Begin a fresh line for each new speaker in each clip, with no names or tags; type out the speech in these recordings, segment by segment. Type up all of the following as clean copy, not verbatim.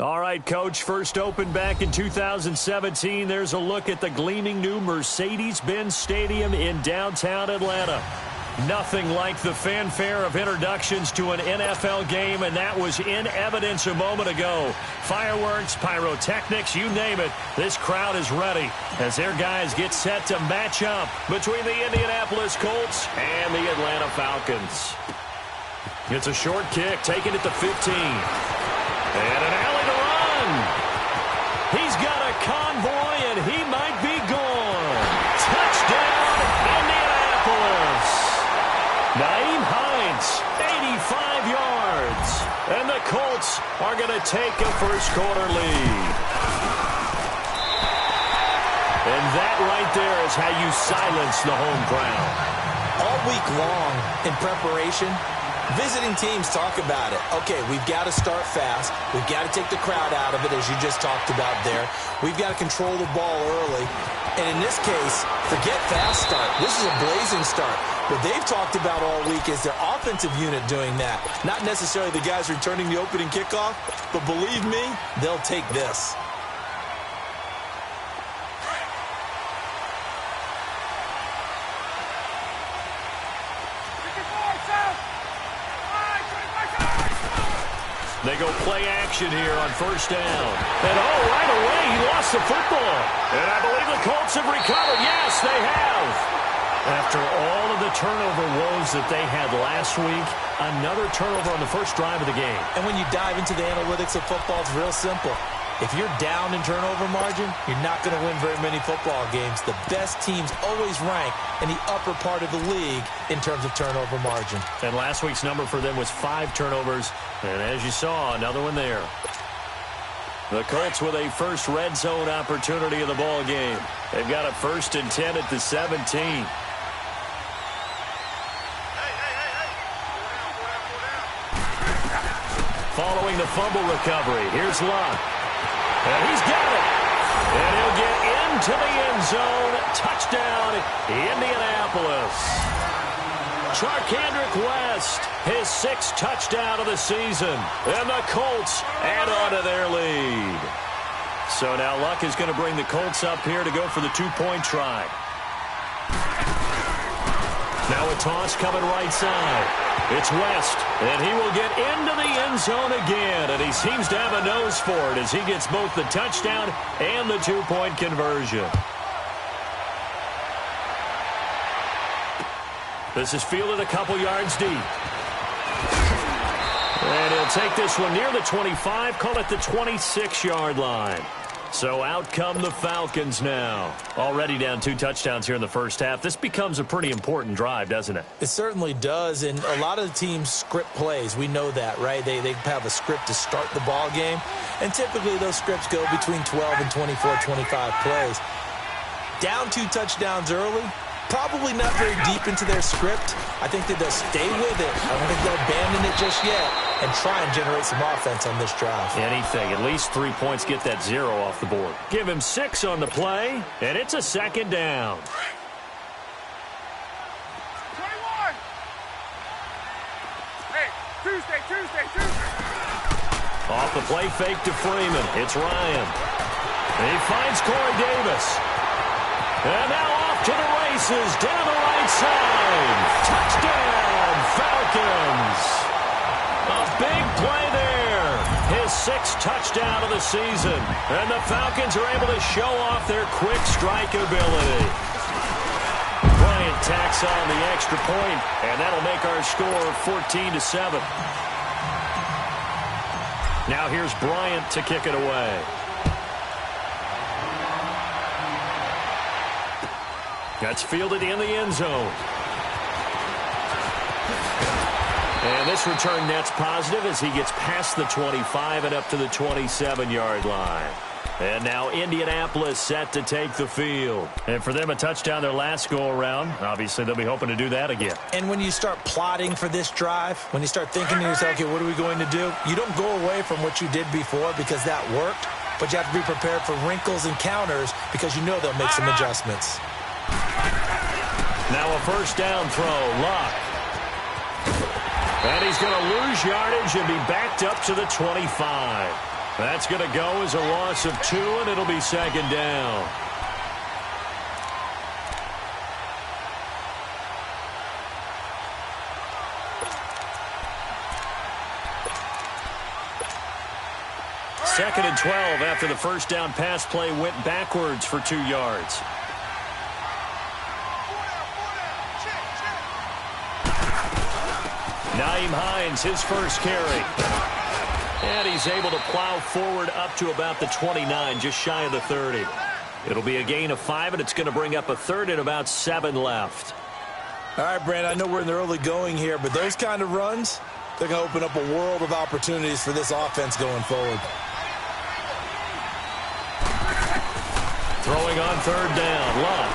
All right, Coach, first opened back in 2017. There's a look at the gleaming new Mercedes-Benz Stadium in downtown Atlanta. Nothing like the fanfare of introductions to an NFL game, and that was in evidence a moment ago. Fireworks, pyrotechnics, you name it. This crowd is ready as their guys get set to match up between the Indianapolis Colts and the Atlanta Falcons. It's a short kick, taken at the 15. And an alley to run. He's got a convoy, and he might be gone. Touchdown, Indianapolis. Nyheim Hines, 85 yards. And the Colts are going to take a first-quarter lead. And that right there is how you silence the home crowd.
All week long in preparation, visiting teams talk about it. Okay, we've got to start fast. We've got to take the crowd out of it, as you just talked about there. We've got to control the ball early. And in this case, forget fast start. This is a blazing start. What they've talked about all week is their offensive unit doing that. Not necessarily the guys returning the opening kickoff, but believe me, they'll take this.
They go play action here on first down. And right away, he lost the football. And I believe the Colts have recovered. Yes, they have. After all of the turnover woes that they had last week, another turnover on the first drive of the game.
And when you dive into the analytics of football, it's real simple. If you're down in turnover margin, you're not going to win very many football games. The best teams always rank in the upper part of the league in terms of turnover margin.
And last week's number for them was 5 turnovers. And as you saw, another one there. The Colts with a first red zone opportunity in the ball game. They've got a 1st and 10 at the 17. Following the fumble recovery, here's Luck. And he's got it. And he'll get into the end zone. Touchdown, Indianapolis. Charkandrick West, his 6th touchdown of the season. And the Colts add on to their lead. So now Luck is going to bring the Colts up here to go for the 2-point try. Now a toss coming right side. It's West, and he will get into the end zone again, and he seems to have a nose for it as he gets both the touchdown and the 2-point conversion. This is fielded a couple yards deep. And he'll take this one near the 25, call it the 26-yard line. So out come the Falcons now. Already down 2 touchdowns here in the first half. This becomes a pretty important drive, doesn't it?
It certainly does, and a lot of the teams script plays. We know that, right? They have a script to start the ball game, and typically those scripts go between 12 and 24, 25 plays. Down 2 touchdowns early, probably not very deep into their script. I think that they'll stay with it. I don't think they'll abandon it just yet and try and generate some offense on this drive.
Anything. At least 3 points, get that 0 off the board. Give him 6 on the play, and it's a 2nd down.
21. Hey, Tuesday.
Off the play fake to Freeman. It's Ryan. He finds Corey Davis. And now off to the races down the right side. Touchdown, Falcons. A big play there. His 6th touchdown of the season. And the Falcons are able to show off their quick strike ability. Bryant tacks on the extra point, and that'll make our score 14-7. Now here's Bryant to kick it away. That's fielded in the end zone. And this return net's positive as he gets past the 25 and up to the 27-yard line. And now Indianapolis set to take the field. And for them, a touchdown their last go-around. Obviously, they'll be hoping to do that again.
And when you start plotting for this drive, when you start thinking to yourself, okay, what are we going to do? You don't go away from what you did before because that worked, but you have to be prepared for wrinkles and counters because you know they'll make some adjustments.
Now a first down throw, Luck. And he's going to lose yardage and be backed up to the 25. That's going to go as a loss of 2, and it'll be second down. Second and 12 after the first down pass play went backwards for 2 yards. Nyheim Hines, his first carry. And he's able to plow forward up to about the 29, just shy of the 30. It'll be a gain of 5, and it's going to bring up a third and about 7 left.
All right, Brand, I know we're in the early going here, but those kind of runs, they're going to open up a world of opportunities for this offense going forward.
Throwing on third down, Luck.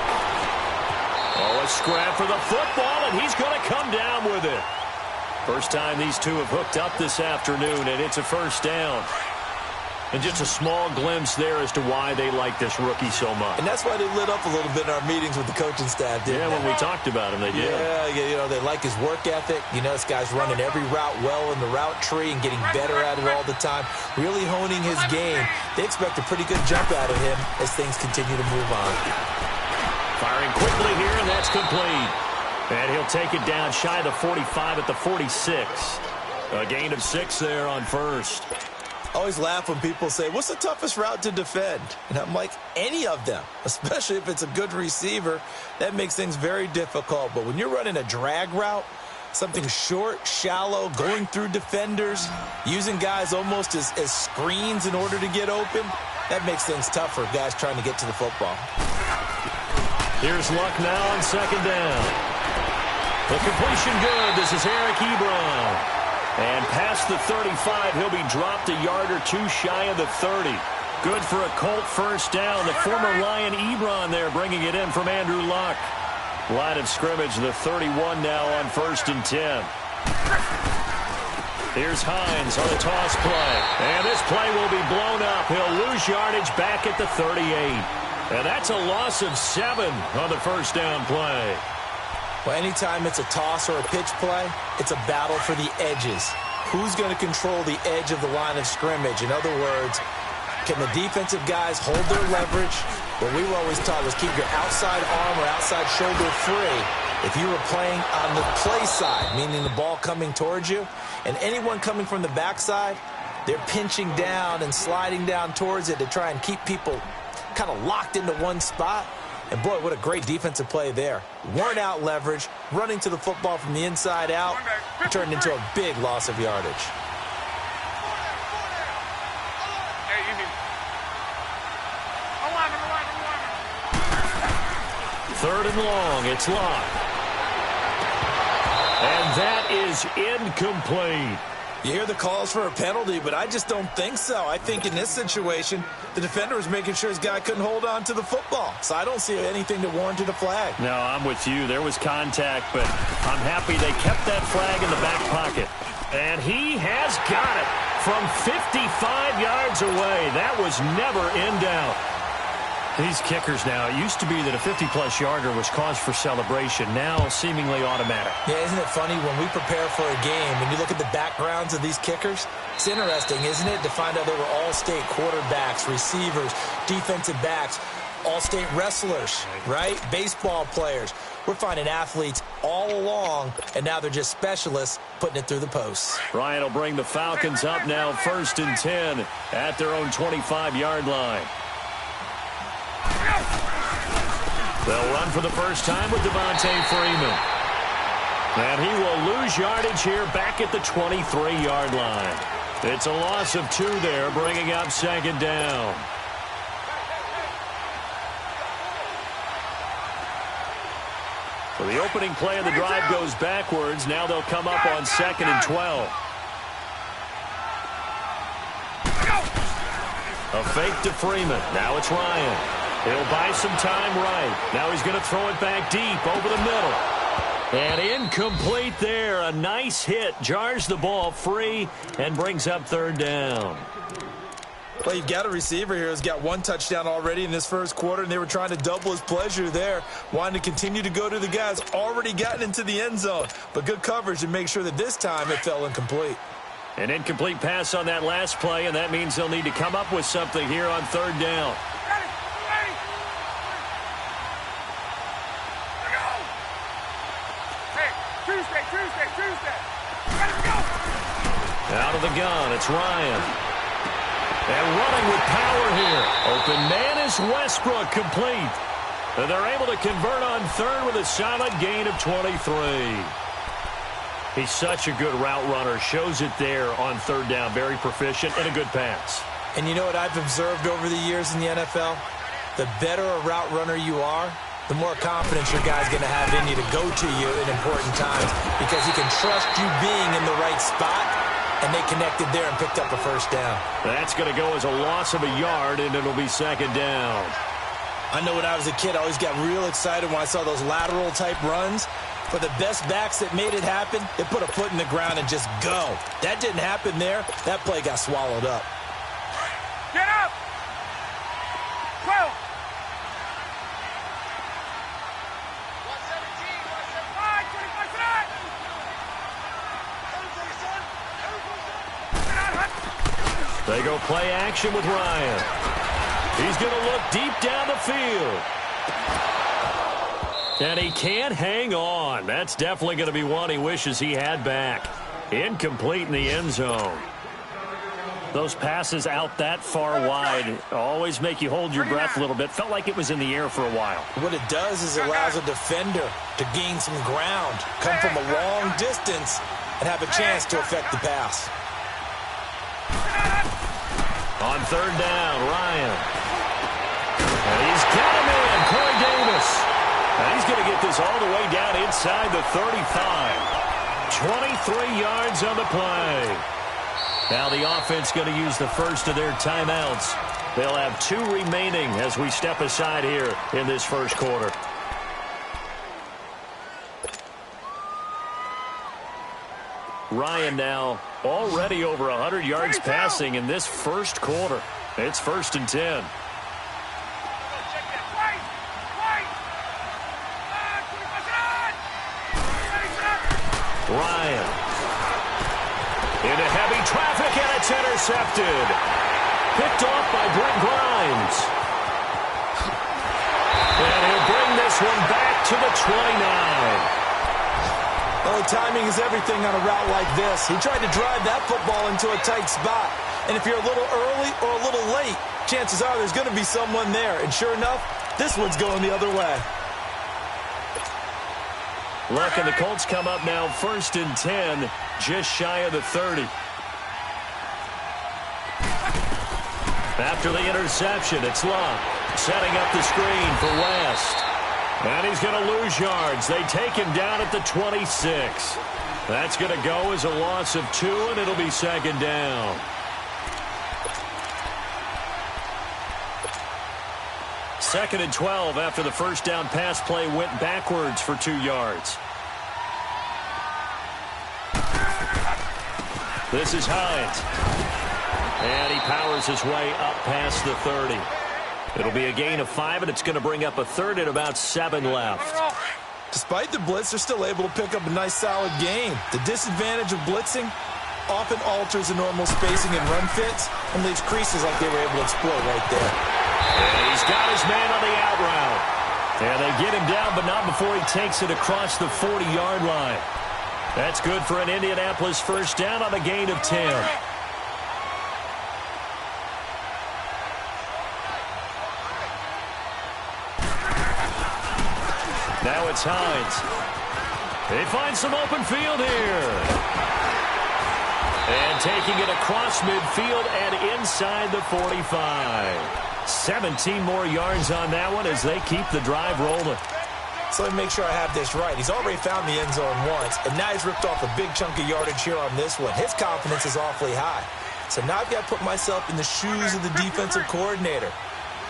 Oh, a scrap for the football, and he's going to come down with it. First time these two have hooked up this afternoon, and it's a first down. And just a small glimpse there as to why they like this rookie so much.
And that's why they lit up a little bit in our meetings with the coaching staff, didn't they?
Yeah, when we talked about him, they did.
Yeah, you know, they like his work ethic. You know, this guy's running every route well in the route tree and getting better at it all the time, really honing his game. They expect a pretty good jump out of him as things continue to move on.
Firing quickly here, and that's complete. And he'll take it down shy of the 45 at the 46. A gain of 6 there on first.
I always laugh when people say, what's the toughest route to defend? And I'm like, any of them, especially if it's a good receiver. That makes things very difficult. But when you're running a drag route, something short, shallow, going through defenders, using guys almost as screens in order to get open, that makes things tough for guys trying to get to the football.
Here's Luck now on second down. The completion good. This is Eric Ebron. And past the 35, he'll be dropped a yard or 2 shy of the 30. Good for a Colt first down. The former Lion Ebron there bringing it in from Andrew Luck. Line of scrimmage, the 31 now on 1st and 10. Here's Hines on the toss play. And this play will be blown up. He'll lose yardage back at the 38. And that's a loss of 7 on the first down play.
Well, anytime it's a toss or a pitch play, it's a battle for the edges. Who's going to control the edge of the line of scrimmage? In other words, can the defensive guys hold their leverage? What we were always taught was keep your outside arm or outside shoulder free if you were playing on the play side, meaning the ball coming towards you. And anyone coming from the backside, they're pinching down and sliding down towards it to try and keep people kind of locked into one spot. And, boy, what a great defensive play there. Weren't out leverage, running to the football from the inside out, turned into a big loss of yardage.
Third and long, it's Luck. And that is incomplete.
You hear the calls for a penalty, but I just don't think so. I think in this situation, the defender was making sure his guy couldn't hold on to the football. So I don't see anything that warranted a flag.
No, I'm with you. There was contact, but I'm happy they kept that flag in the back pocket. And he has got it from 55 yards away. That was never in doubt. These kickers now, it used to be that a 50-plus yarder was cause for celebration. Now seemingly automatic.
Yeah, isn't it funny when we prepare for a game, when you look at the backgrounds of these kickers, it's interesting, isn't it, to find out they were all-state quarterbacks, receivers, defensive backs, all-state wrestlers, right? Baseball players. We're finding athletes all along, and now they're just specialists putting it through the posts.
Ryan will bring the Falcons up now 1st and 10 at their own 25-yard line. They'll run for the first time with Devontae Freeman. And he will lose yardage here back at the 23-yard line. It's a loss of 2 there, bringing up second down. So the opening play of the drive goes backwards. Now they'll come up on 2nd and 12. A fake to Freeman. Now it's Ryan. He'll buy some time right. Now he's going to throw it back deep over the middle. And incomplete there. A nice hit. Jars the ball free and brings up 3rd down.
Well, you've got a receiver here who's got 1 touchdown already in this first quarter, and they were trying to double his pleasure there, wanting to continue to go to the guys already gotten into the end zone. But good coverage to make sure that this time it fell incomplete.
An incomplete pass on that last play, and that means they'll need to come up with something here on third down.
Tuesday. Let's go.
Out of the gun, it's Ryan. And running with power here. Open man is Westbrook, complete. And they're able to convert on third with a solid gain of 23. He's such a good route runner. Shows it there on third down. Very proficient and a good pass.
And you know what I've observed over the years in the NFL? The better a route runner you are, the more confidence your guy's going to have in you to go to you in important times because he can trust you being in the right spot, and they connected there and picked up a first down.
That's going to go as a loss of a yard, and it'll be second down.
I know when I was a kid, I always got real excited when I saw those lateral-type runs. For the best backs that made it happen, they put a foot in the ground and just go. That didn't happen there. That play got swallowed up.
Get up! 12. 117.
They go play action with Ryan. He's going to look deep down the field. And he can't hang on. That's definitely going to be one he wishes he had back. Incomplete in the end zone. Those passes out that far wide always make you hold your breath a little bit. Felt like it was in the air for a while.
What it does is it allows a defender to gain some ground, come from a long distance, and have a chance to affect the pass.
On third down, Ryan. And he's got him in, Corey Davis. And he's going to get this all the way down inside the 35. 23 yards on the play. Now the offense going to use the first of their timeouts. They'll have 2 remaining as we step aside here in this first quarter. Ryan now already over 100 yards passing in this first quarter. It's 1st and 10. Ryan. Into heavy traffic, and it's intercepted. Picked off by Brent Grimes. And he'll bring this one back to the 29.
Well, timing is everything on a route like this. He tried to drive that football into a tight spot. And if you're a little early or a little late, chances are there's going to be someone there. And sure enough, this one's going the other way.
Look, and the Colts come up now 1st and 10, just shy of the 30. After the interception, it's Luck setting up the screen for West. And he's going to lose yards. They take him down at the 26. That's going to go as a loss of 2, and it'll be second down. Second and 12 after the first down pass play went backwards for 2 yards. This is Hines. And he powers his way up past the 30. It'll be a gain of 5, and it's going to bring up a third and about 7 left.
Despite the blitz, they're still able to pick up a nice, solid gain. The disadvantage of blitzing often alters the normal spacing and run fits and leaves creases like they were able to exploit right there.
And he's got his man on the out route. And they get him down, but not before he takes it across the 40-yard line. That's good for an Indianapolis first down on a gain of 10. Now it's Hines. They find some open field here. And taking it across midfield and inside the 45. 17 more yards on that one as they keep the drive rolling.
So let me make sure I have this right. He's already found the end zone once, and now he's ripped off a big chunk of yardage here on this one. His confidence is awfully high. So now I've got to put myself in the shoes of the defensive coordinator.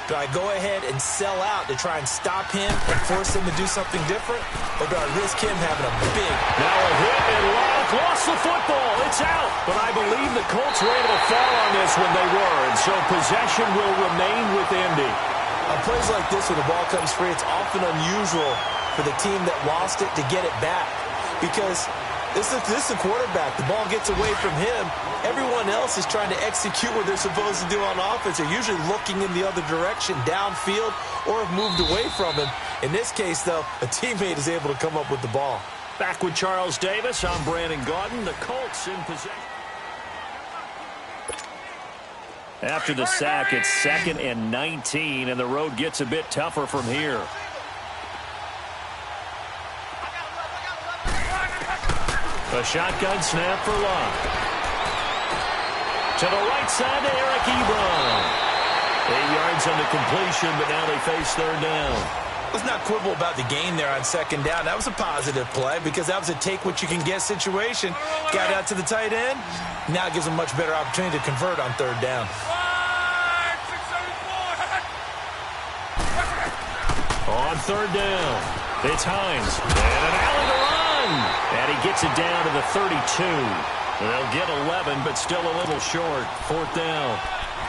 Do I go ahead and sell out to try and stop him and force him to do something different? Or do I risk him having a big...
Now a hit and Luck lost the football. It's out. But I believe the Colts were able to fall on this when they were. And so possession will remain with Indy.
On plays like this where the ball comes free, it's often unusual for the team that lost it to get it back. Because This is the quarterback. The ball gets away from him. Everyone else is trying to execute what they're supposed to do on offense. They're usually looking in the other direction, downfield, or have moved away from him. In this case, though, a teammate is able to come up with the ball.
Back with Charles Davis. I'm Brandon Gaudin. The Colts in possession. After the sack, it's 2nd and 19, and the road gets a bit tougher from here. A shotgun snap for Locke. To the right side to Eric Ebron. 8 yards on the completion, but now they face 3rd down.
Let's not quibble about the gain there on 2nd down. That was a positive play because that was a take-what-you-can-get situation. Got out to the tight end. Now it gives them a much better opportunity to convert on 3rd down.
On 3rd down, it's Hines. And an alley to run. And he gets it down to the 32. They'll get 11, but still a little short. 4th down.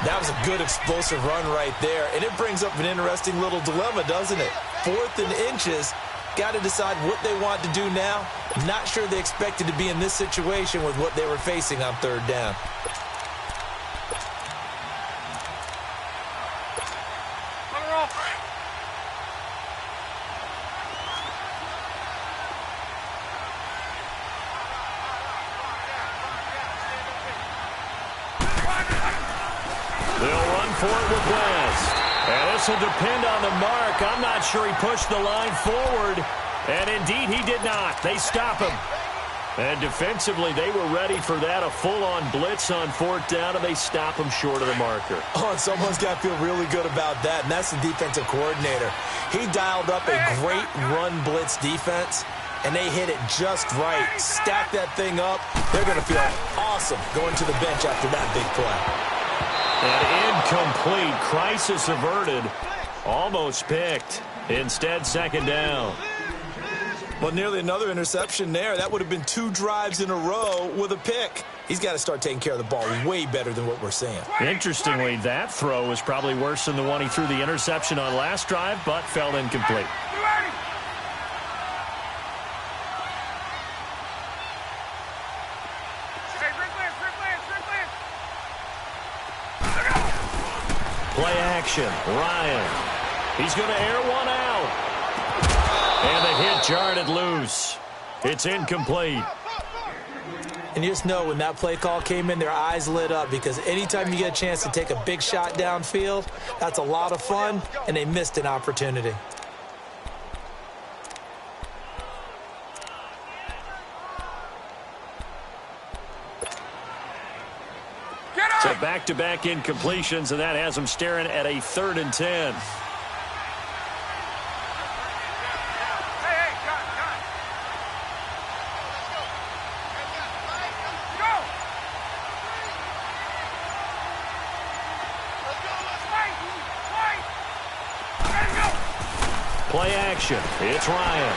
That was a good explosive run right there. And it brings up an interesting little dilemma, doesn't it? 4th and inches. Got to decide what they want to do now. Not sure they expected to be in this situation with what they were facing on 3rd down.
For it with West. And this will depend on the mark. I'm not sure he pushed the line forward. And indeed, he did not. They stop him. And defensively, they were ready for that. A full-on blitz on 4th down, and they stop him short of the marker.
Oh, and someone's got to feel really good about that, and that's the defensive coordinator. He dialed up a great run blitz defense, and they hit it just right. Stack that thing up. They're going to feel awesome going to the bench after that big play.
And incomplete. Crisis averted. Almost picked. Instead, 2nd down.
Well, nearly another interception there. That would have been 2 drives in a row with a pick. He's got to start taking care of the ball way better than what we're seeing.
Interestingly, that throw was probably worse than the one he threw the interception on last drive, but fell incomplete. Play action. Ryan. He's going to air one out. And the hit jarred it loose. It's incomplete.
And you just know when that play call came in, their eyes lit up because anytime you get a chance to take a big shot downfield, that's a lot of fun, and they missed an opportunity.
So back-to-back incompletions, and that has them staring at a 3rd and 10. Play action. It's Ryan.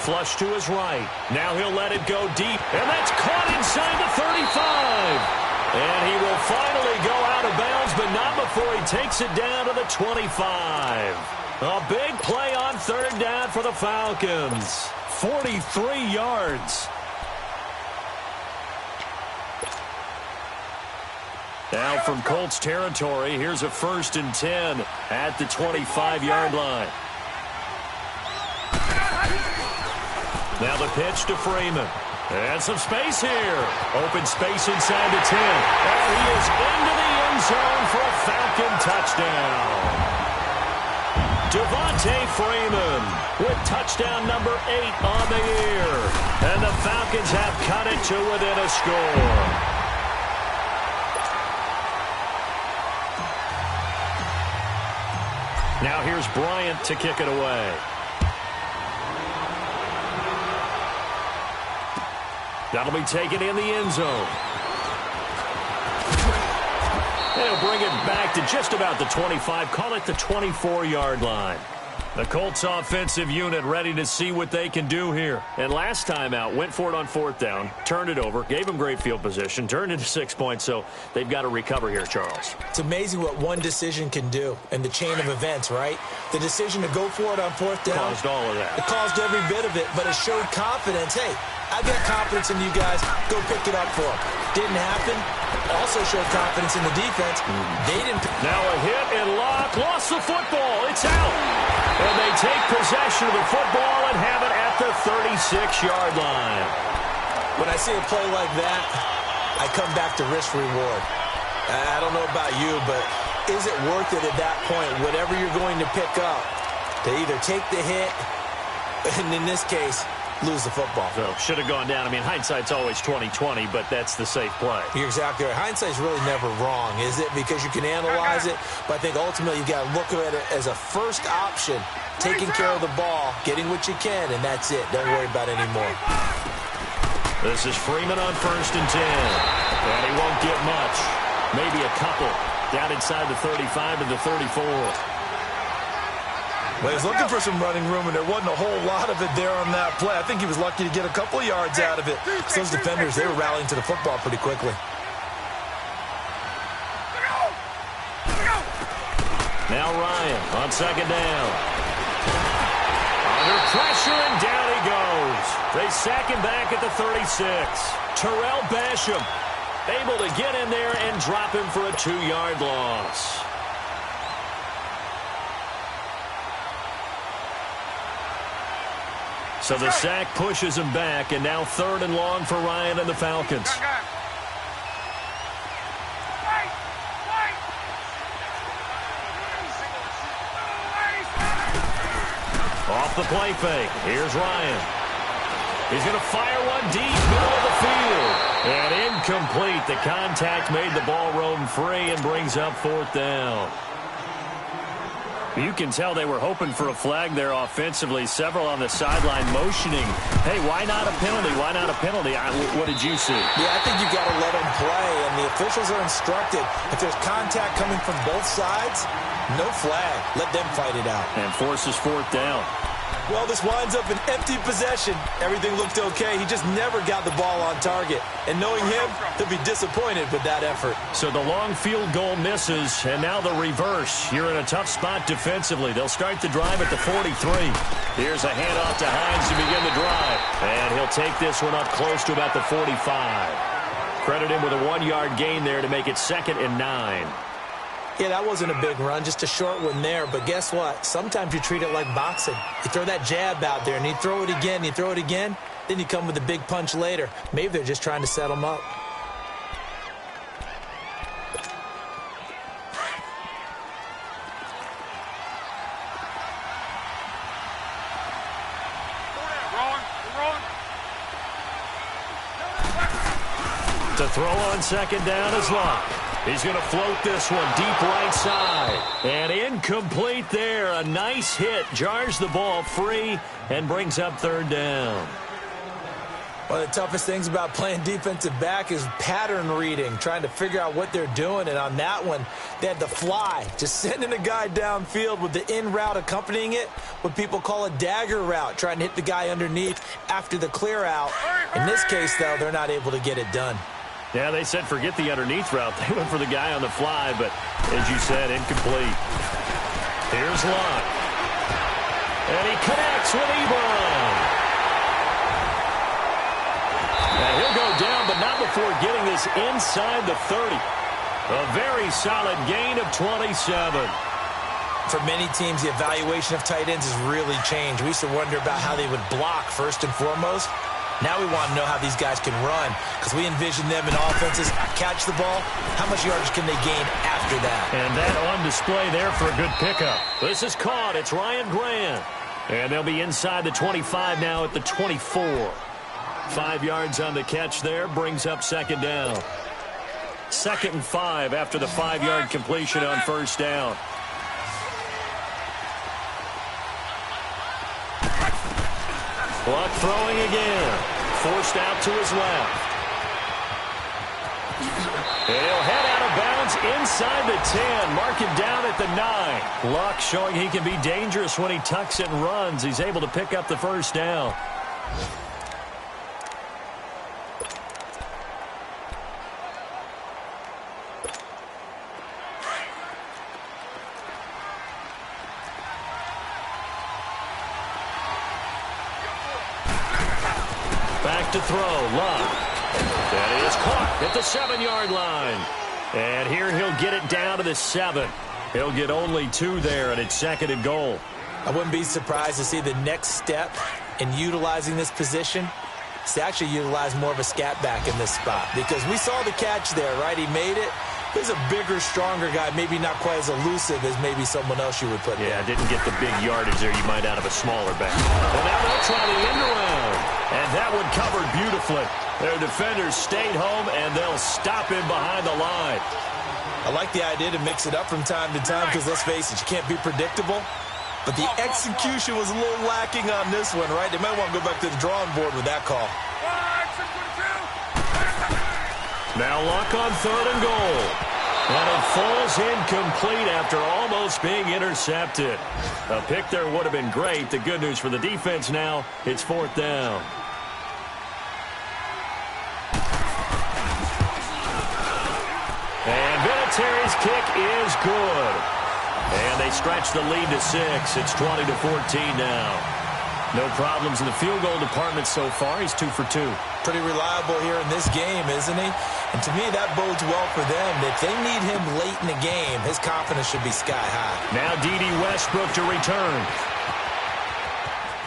Flush to his right. Now he'll let it go deep. And that's caught inside the 35. And he will finally go out of bounds, but not before he takes it down to the 25. A big play on 3rd down for the Falcons. 43 yards. Now from Colts territory, here's a 1st and 10 at the 25-yard line. Now the pitch to Freeman. And some space here. Open space inside the 10. And he is into the end zone for a Falcon touchdown. Devontae Freeman with touchdown number 8 on the year. And the Falcons have cut it to within a score. Now here's Bryant to kick it away. That'll be taken in the end zone. They'll bring it back to just about the 25. Call it the 24-yard line. The Colts offensive unit ready to see what they can do here. And last time out, went for it on 4th down, turned it over, gave them great field position, turned into 6 points, so they've got to recover here, Charles.
It's amazing what one decision can do in the chain of events, right? The decision to go for it on 4th down.
Caused all of that.
It caused every bit of it, but it showed confidence. Hey, I've got confidence in you guys. Go pick it up for them. Didn't happen. Also showed confidence in the defense. They didn't.
Now a hit and Locke lost the football. It's out. And they take possession of the football and have it at the 36-yard line.
When I see a play like that, I come back to risk reward. I don't know about you, but is it worth it at that point, whatever you're going to pick up, to either take the hit, and in this case, lose the football?
So should have gone down. I mean, hindsight's always 20/20, but that's the safe play.
You're exactly right. Hindsight's really never wrong, is it? Because you can analyze it, but I think ultimately you got to look at it as a first option, taking care of the ball, getting what you can, and that's it. Don't worry about it anymore.
This is Freeman on 1st and 10. And he won't get much. Maybe a couple. Down inside the 35 to the 34.
Well, he was looking for some running room, and there wasn't a whole lot of it there on that play. I think he was lucky to get a couple of yards out of it.
So those defenders, they were rallying to the football pretty quickly.
Now Ryan on 2nd down. Under pressure, and down he goes. They sack him back at the 36. Terrell Basham able to get in there and drop him for a 2-yard loss. So the sack pushes him back, and now 3rd and long for Ryan and the Falcons. Off the play fake. Here's Ryan. He's going to fire one deep, middle of the field. And incomplete. The contact made the ball roam free and brings up 4th down. You can tell they were hoping for a flag there offensively. Several on the sideline motioning. Hey, why not a penalty? Why not a penalty? What did you see?
Yeah, I think you've got to let them play, and the officials are instructed. If there's contact coming from both sides, no flag. Let them fight it out.
And forces 4th down.
Well, this winds up an empty possession. Everything looked okay. He just never got the ball on target. And knowing him, he'll be disappointed with that effort.
So the long field goal misses, and now the reverse. You're in a tough spot defensively. They'll start the drive at the 43. Here's a handoff to Hines to begin the drive. And he'll take this one up close to about the 45. Credit him with a 1-yard gain there to make it 2nd and 9.
Yeah, that wasn't a big run, just a short one there. But guess what? Sometimes you treat it like boxing. You throw that jab out there, and you throw it again, you throw it again, then you come with a big punch later. Maybe they're just trying to set them up.
To throw on 2nd down is Locke. He's going to float this one deep right side. And incomplete there. A nice hit. Jars the ball free and brings up 3rd down.
One of the toughest things about playing defensive back is pattern reading, trying to figure out what they're doing. And on that one, they had the fly, just sending a guy downfield with the in route accompanying it, what people call a dagger route, trying to hit the guy underneath after the clear out. In this case, though, they're not able to get it done.
Yeah, they said forget the underneath route. They went for the guy on the fly, but as you said, incomplete. Here's Locke. And he connects with Ebron. Now he'll go down, but not before getting this inside the 30. A very solid gain of 27.
For many teams, the evaluation of tight ends has really changed. We used to wonder about how they would block first and foremost. Now we want to know how these guys can run, because we envision them in offenses catch the ball. How much yardage can they gain after that?
And that on display there for a good pickup. This is caught. It's Ryan Grant. And they'll be inside the 25 now at the 24. 5 yards on the catch there. Brings up 2nd down. 2nd and 5 after the 5-yard completion on 1st down. Luck throwing again. Forced out to his left. And he'll head out of bounds downs inside the 10. Mark him down at the 9. Luck showing he can be dangerous when he tucks it and runs. He's able to pick up the first down. Back to throw, Luck. That is caught at the 7-yard line. And here he'll get it down to the 7. He'll get only 2 there, and it's 2nd and goal.
I wouldn't be surprised to see the next step in utilizing this position is to actually utilize more of a scat back in this spot. Because we saw the catch there, right? He made it. He's a bigger, stronger guy, maybe not quite as elusive as maybe someone else you would put there.
Yeah, didn't get the big yardage there you might out of a smaller back. Well, now they'll try the end around. And that one covered beautifully. Their defenders stayed home, and they'll stop him behind the line.
I like the idea to mix it up from time to time because, let's face it, you can't be predictable. But the execution was a little lacking on this one, right? They might want to go back to the drawing board with that call.
Now Luck on 3rd and goal. And it falls incomplete after almost being intercepted. A pick there would have been great. The good news for the defense now, it's 4th down. And Vinatieri's kick is good. And they stretch the lead to 6. It's 20-14 now. No problems in the field goal department so far. He's 2 for 2.
Pretty reliable here in this game, isn't he? And to me, that bodes well for them. If they need him late in the game, his confidence should be sky high.
Now D.D. Westbrook to return.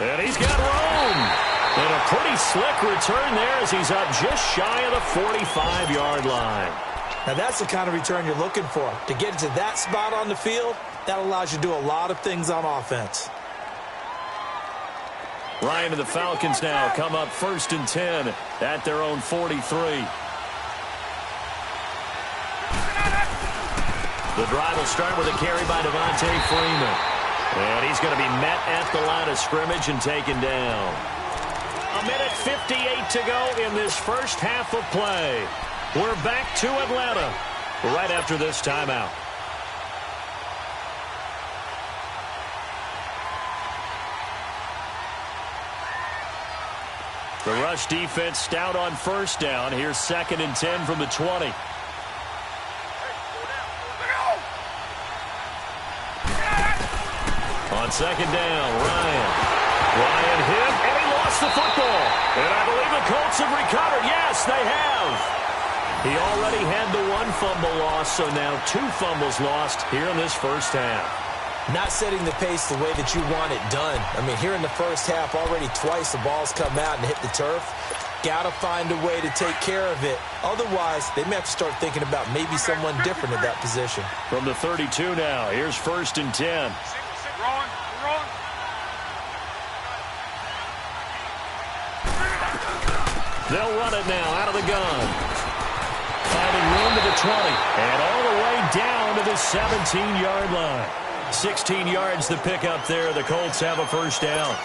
And he's got room. And a pretty slick return there as he's up just shy of the 45-yard line.
Now, that's the kind of return you're looking for. To get to that spot on the field, that allows you to do a lot of things on offense.
Ryan and the Falcons now come up 1st and 10 at their own 43. The drive will start with a carry by Devontae Freeman. And he's going to be met at the line of scrimmage and taken down. 1:58 to go in this first half of play. We're back to Atlanta right after this timeout. The rush defense stout on 1st down. Here's 2nd and 10 from the 20. On 2nd down, Ryan hit, and he lost the football. And I believe the Colts have recovered. Yes, they have. He already had the 1 fumble loss, so now 2 fumbles lost here in this first half.
Not setting the pace the way that you want it done. I mean, here in the first half, already twice the ball's come out and hit the turf. Got to find a way to take care of it. Otherwise, they may have to start thinking about maybe someone different at that position.
From the 32 now, here's 1st and 10. They'll run it now out of the gun. Finding room to the 20. And all the way down to the 17-yard line. 16 yards the pickup there. The Colts have a first down.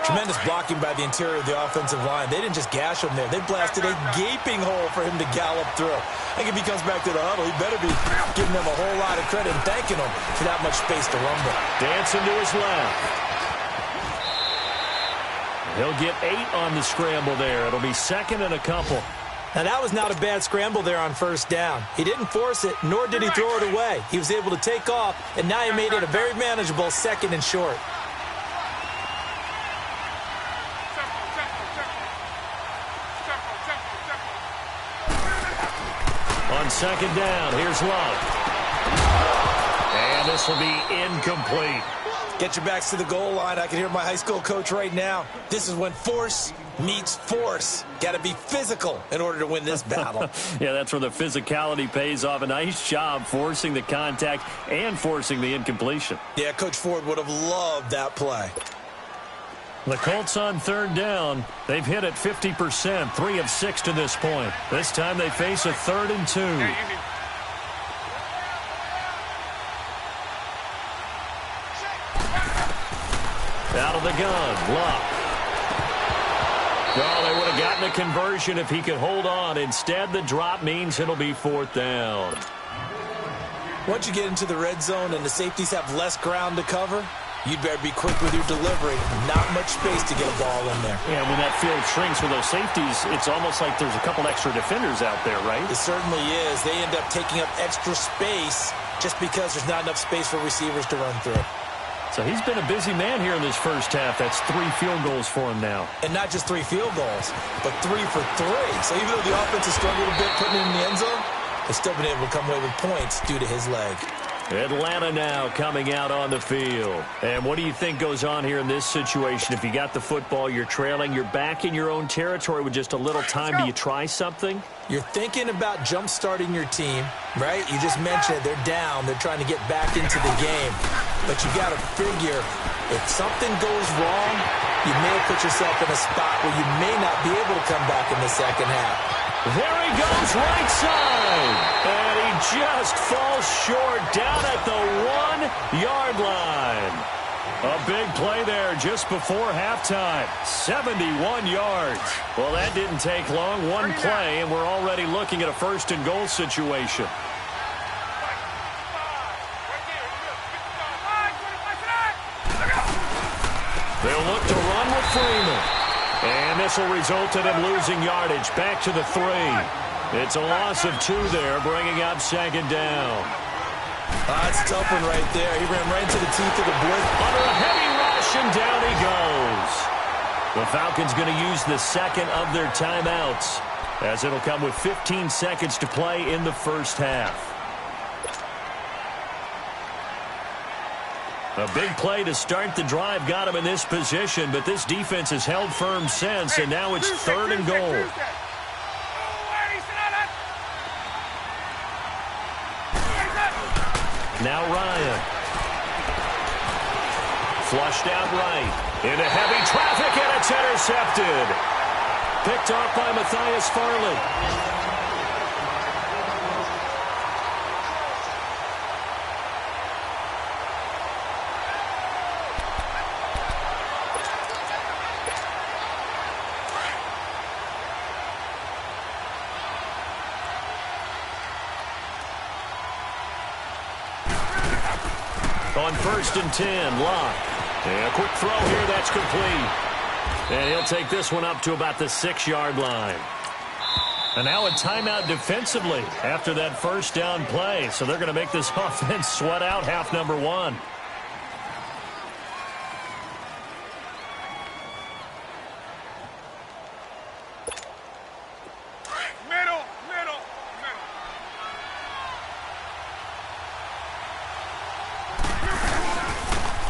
Tremendous blocking by the interior of the offensive line. They didn't just gash him there. They blasted a gaping hole for him to gallop through. I think if he comes back to the huddle, he better be giving them a whole lot of credit and thanking them for that much space to rumble.
Dancing to his left. He'll get 8 on the scramble there. It'll be 2nd and a couple.
Now, that was not a bad scramble there on 1st down. He didn't force it, nor did he throw it away. He was able to take off, and now he made it a very manageable 2nd and short.
On 2nd down, here's Luck. And this will be incomplete.
Get your backs to the goal line. I can hear my high school coach right now. This is when force meets force. Got to be physical in order to win this battle.
Yeah, that's where the physicality pays off. A nice job forcing the contact and forcing the incompletion.
Yeah, Coach Ford would have loved that play.
The Colts on 3rd down. They've hit it 50%, 3 of 6 to this point. This time they face a 3rd and 2. Out of the gun, Luck. Oh, they would have gotten a conversion if he could hold on. Instead, the drop means it'll be 4th down.
Once you get into the red zone and the safeties have less ground to cover, you'd better be quick with your delivery. Not much space to get a ball in there.
Yeah, when that field shrinks with those safeties, it's almost like there's a couple extra defenders out there, right?
It certainly is. They end up taking up extra space just because there's not enough space for receivers to run through.
So he's been a busy man here in this first half. That's 3 field goals for him now.
And not just 3 field goals, but 3 for 3. So even though the offense has struggled a bit putting it in the end zone, they've still been able to come away with points due to his leg.
Atlanta now coming out on the field. And what do you think goes on here in this situation? If you got the football, you're trailing, you're back in your own territory with just a little time. Do you try something?
You're thinking about jump-starting your team, right? You just mentioned it. They're down. They're trying to get back into the game. But you got to figure if something goes wrong, you may have put yourself in a spot where you may not be able to come back in the second half.
There he goes, right side. And he just falls short down at the 1-yard line. A big play there just before halftime. 71 yards. Well, that didn't take long. One play, and we're already looking at a first-and-goal situation. They'll look to run with Freeman. And this will result in him losing yardage back to the 3. It's a loss of 2 there, bringing up second down.
That's a tough one right there. He ran right into the teeth of the blitz.
Under a heavy rush, and down he goes. The Falcons going to use the second of their timeouts, as it'll come with 15 seconds to play in the first half. A big play to start the drive got him in this position, but this defense has held firm since, and now it's 3rd and goal. Now Ryan. Flushed out right. Into heavy traffic, and it's intercepted. Picked off by Matthias Farley. On 1st and 10, Locke. And a quick throw here, that's complete. And he'll take this one up to about the 6-yard line. And now a timeout defensively after that first down play. So they're going to make this offense sweat out half number 1.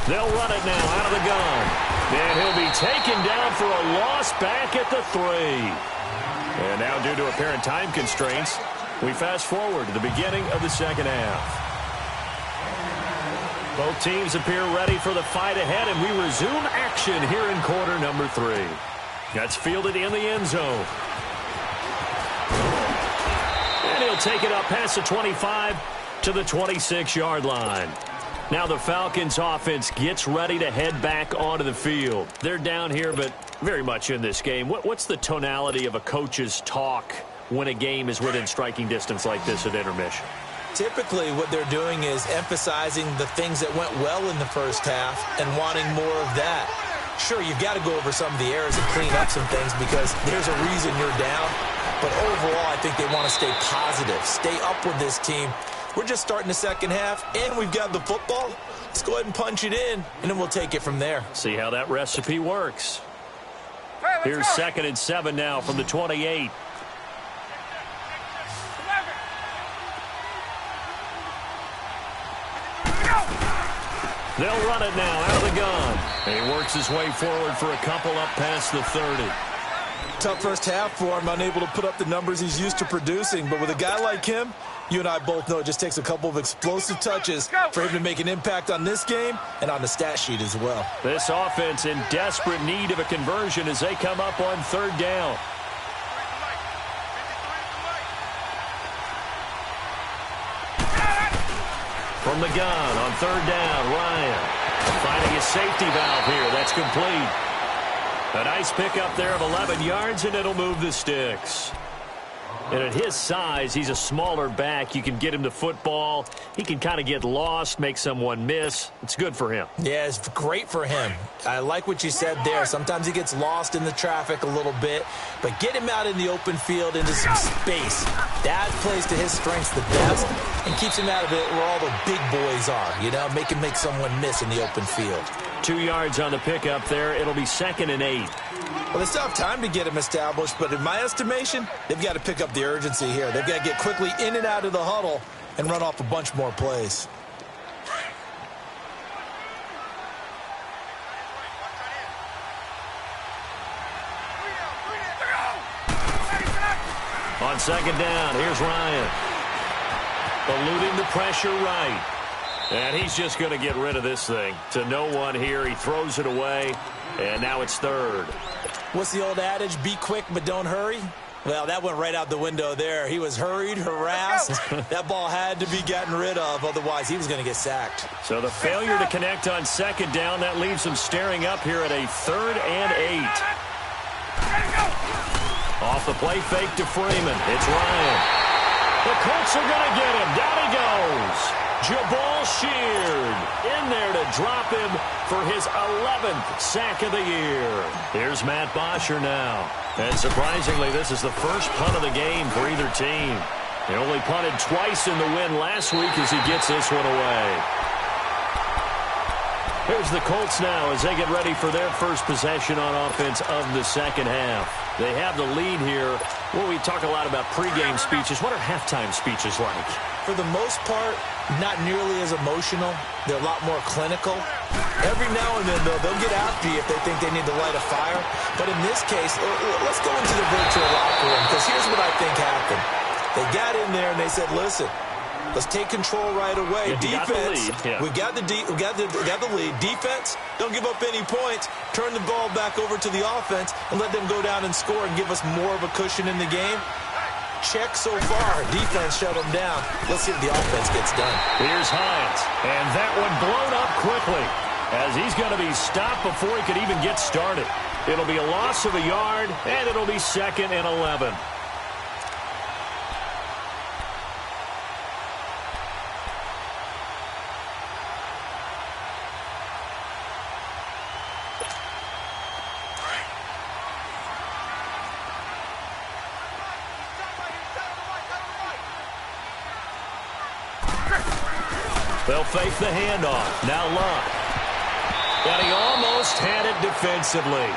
They'll run it now out of the gun. And he'll be taken down for a loss back at the 3. And now due to apparent time constraints, we fast forward to the beginning of the second half. Both teams appear ready for the fight ahead, and we resume action here in quarter number 3. That's fielded in the end zone. And he'll take it up past the 25 to the 26-yard line. Now the Falcons offense gets ready to head back onto the field. They're down here, but very much in this game. What's the tonality of a coach's talk when a game is within striking distance like this at intermission?
Typically what they're doing is emphasizing the things that went well in the first half and wanting more of that. Sure, you've got to go over some of the errors and clean up some things because there's a reason you're down. But overall, I think they want to stay positive, stay up with this team. We're just starting the second half, and we've got the football. Let's go ahead and punch it in, and then we'll take it from there.
See how that recipe works. Here's 2nd and 7 now from the 28. They'll run it now out of the gun. And he works his way forward for a couple up past the 30.
Tough first half for him, unable to put up the numbers he's used to producing. But with a guy like him, you and I both know it just takes a couple of explosive touches for him to make an impact on this game and on the stat sheet as well.
This offense in desperate need of a conversion as they come up on 3rd down. From the gun on 3rd down, Ryan finding his safety valve here. That's complete. A nice pickup there of 11 yards, and it'll move the sticks. And at his size, he's a smaller back. You can get him to football. He can kind of get lost, make someone miss. It's good for him.
Yeah, it's great for him. I like what you said there. Sometimes he gets lost in the traffic a little bit, but get him out in the open field into some space. That plays to his strengths the best and keeps him out of it where all the big boys are, you know, make him make someone miss in the open field.
2 yards on the pickup there. It'll be 2nd and 8.
Well, they still have time to get him established, but in my estimation, they've got to pick up the urgency here. They've got to get quickly in and out of the huddle and run off a bunch more plays.
On 2nd down, here's Ryan. Eluding the pressure right. And he's just going to get rid of this thing. To no one here. He throws it away, and now it's 3rd.
What's the old adage? Be quick, but don't hurry? Well, that went right out the window there. He was hurried, harassed. That ball had to be gotten rid of, otherwise he was going to get sacked.
So the failure to connect on 2nd down, that leaves him staring up here at a 3rd and 8. Off the play fake to Freeman. It's Ryan. The Colts are going to get him. Down he goes. Jabal Sheard in there to drop him for his 11th sack of the year. Here's Matt Bosher now. And surprisingly, this is the first punt of the game for either team. He only punted twice in the win last week as he gets this one away. Here's the Colts now as they get ready for their first possession on offense of the second half. They have the lead here. Well, we talk a lot about pregame speeches. What are halftime speeches like?
For the most part, not nearly as emotional. They're a lot more clinical. Every now and then, though, they'll get after you if they think they need to light a fire. But in this case, let's go into the virtual locker room, because here's what I think happened. They got in there and they said, listen, let's take control right away. Defense, we got the lead. Defense, don't give up any points. Turn the ball back over to the offense and let them go down and score and give us more of a cushion in the game. Check so far. Defense shut them down. Let's see if the offense gets done.
Here's Hines. And that one blown up quickly as he's going to be stopped before he could even get started. It'll be a loss of a yard, and it'll be 2nd and 11. They'll fake the handoff. Now Luck. And he almost had it defensively.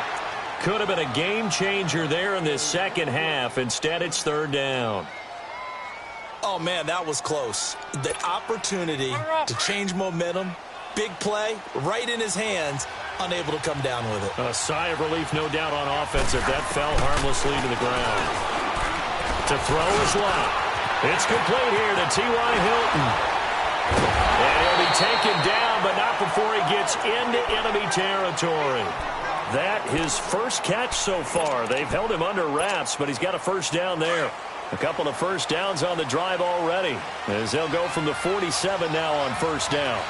Could have been a game changer there in this second half. Instead, it's 3rd down.
Oh, man, that was close. The opportunity to change momentum, big play, right in his hands, unable to come down with it.
A sigh of relief, no doubt, on offense if that fell harmlessly to the ground. To throw is Luck. It's complete here to T.Y. Hilton. And he'll be taken down, but not before he gets into enemy territory. That his first catch so far. They've held him under wraps, but he's got a first down there. A couple of first downs on the drive already, as they'll go from the 47 now on first down.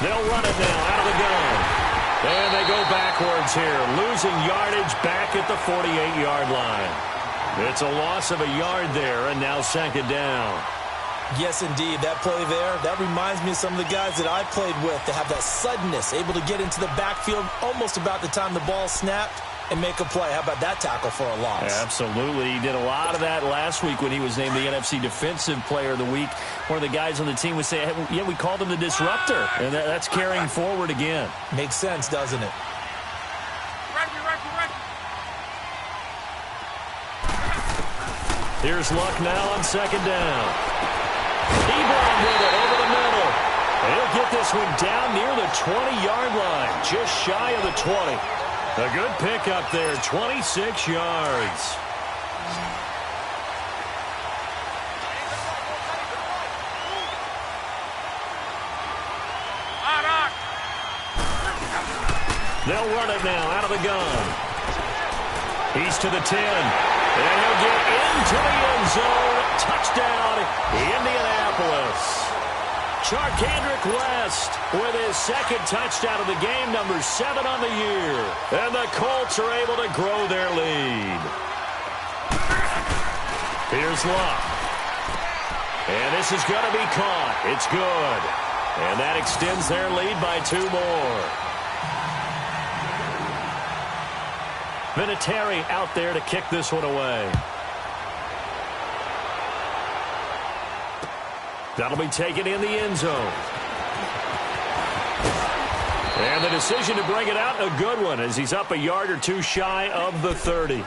They'll run it now out of the gun. And they go backwards here, losing yardage back at the 48-yard line. It's a loss of a yard there, and now 2nd down.
Yes, indeed. That play there, that reminds me of some of the guys that I played with that have that suddenness, able to get into the backfield almost about the time the ball snapped and make a play. How about that tackle for a loss?
Absolutely. He did a lot of that last week when he was named the NFC Defensive Player of the Week. One of the guys on the team would say, hey, yeah, we called him the disruptor, and that's carrying forward again.
Makes sense, doesn't it?
Here's Luck now on 2nd down. Ebron with it over the middle. He'll get this one down near the 20-yard line, just shy of the 20. A good pickup there, 26 yards. They'll run it now out of the gun. He's to the 10. And he'll get into the end zone. Touchdown, Indianapolis. Charkandrick West with his 2nd touchdown of the game, number 7 on the year. And the Colts are able to grow their lead. Here's Luck. And this is going to be caught. It's good. And that extends their lead by 2 more. Vinatieri out there to kick this one away. That'll be taken in the end zone. And the decision to bring it out, a good one, as he's up a yard or 2 shy of the 30.